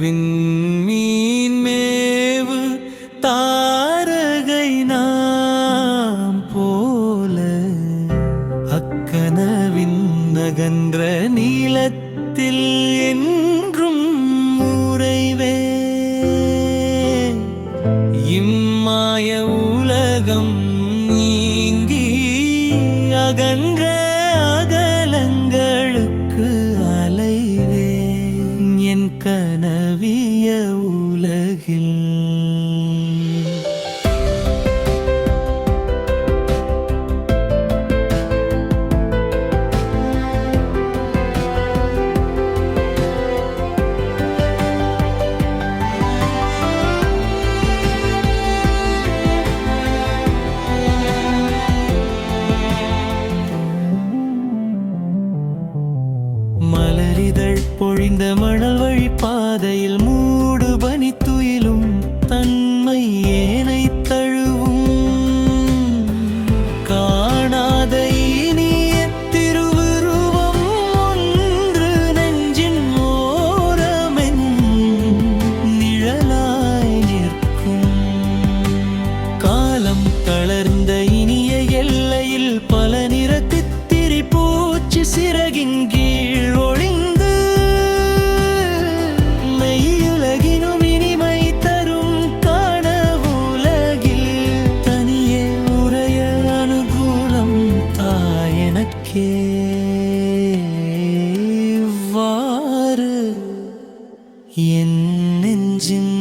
விண்மீன் மேவு தாரகை நாம் போல அக்கனவின் நகன்ற நீளத்தில் என்றும் உறைவே. இம்மாய உலகம் நீங்கி அகன்ற அகலங்களுக்கு அலைவே என் கனவிய உலகில். மலரிதழ் பொழிந்த மணல் வழி பாதையில் மூடு பனி துயிலும் தன்மை ஏனை தழுவும் காணாத இனிய திருவுருவம் ஒன்று நெஞ்சின் ஓரமென் நிழலாய் நிற்கும். காலம் தளர்ந்த இனிய எல்லையில் பல நிற தித்திரி பூச்சி சிறகின் கீழ் ஒளிந்து மெய்யுலகினும் இனிமை தரும் கனவுலகில் தனியே உரைய அனுகூலம் தாயனக்கே. என் நெஞ்சின்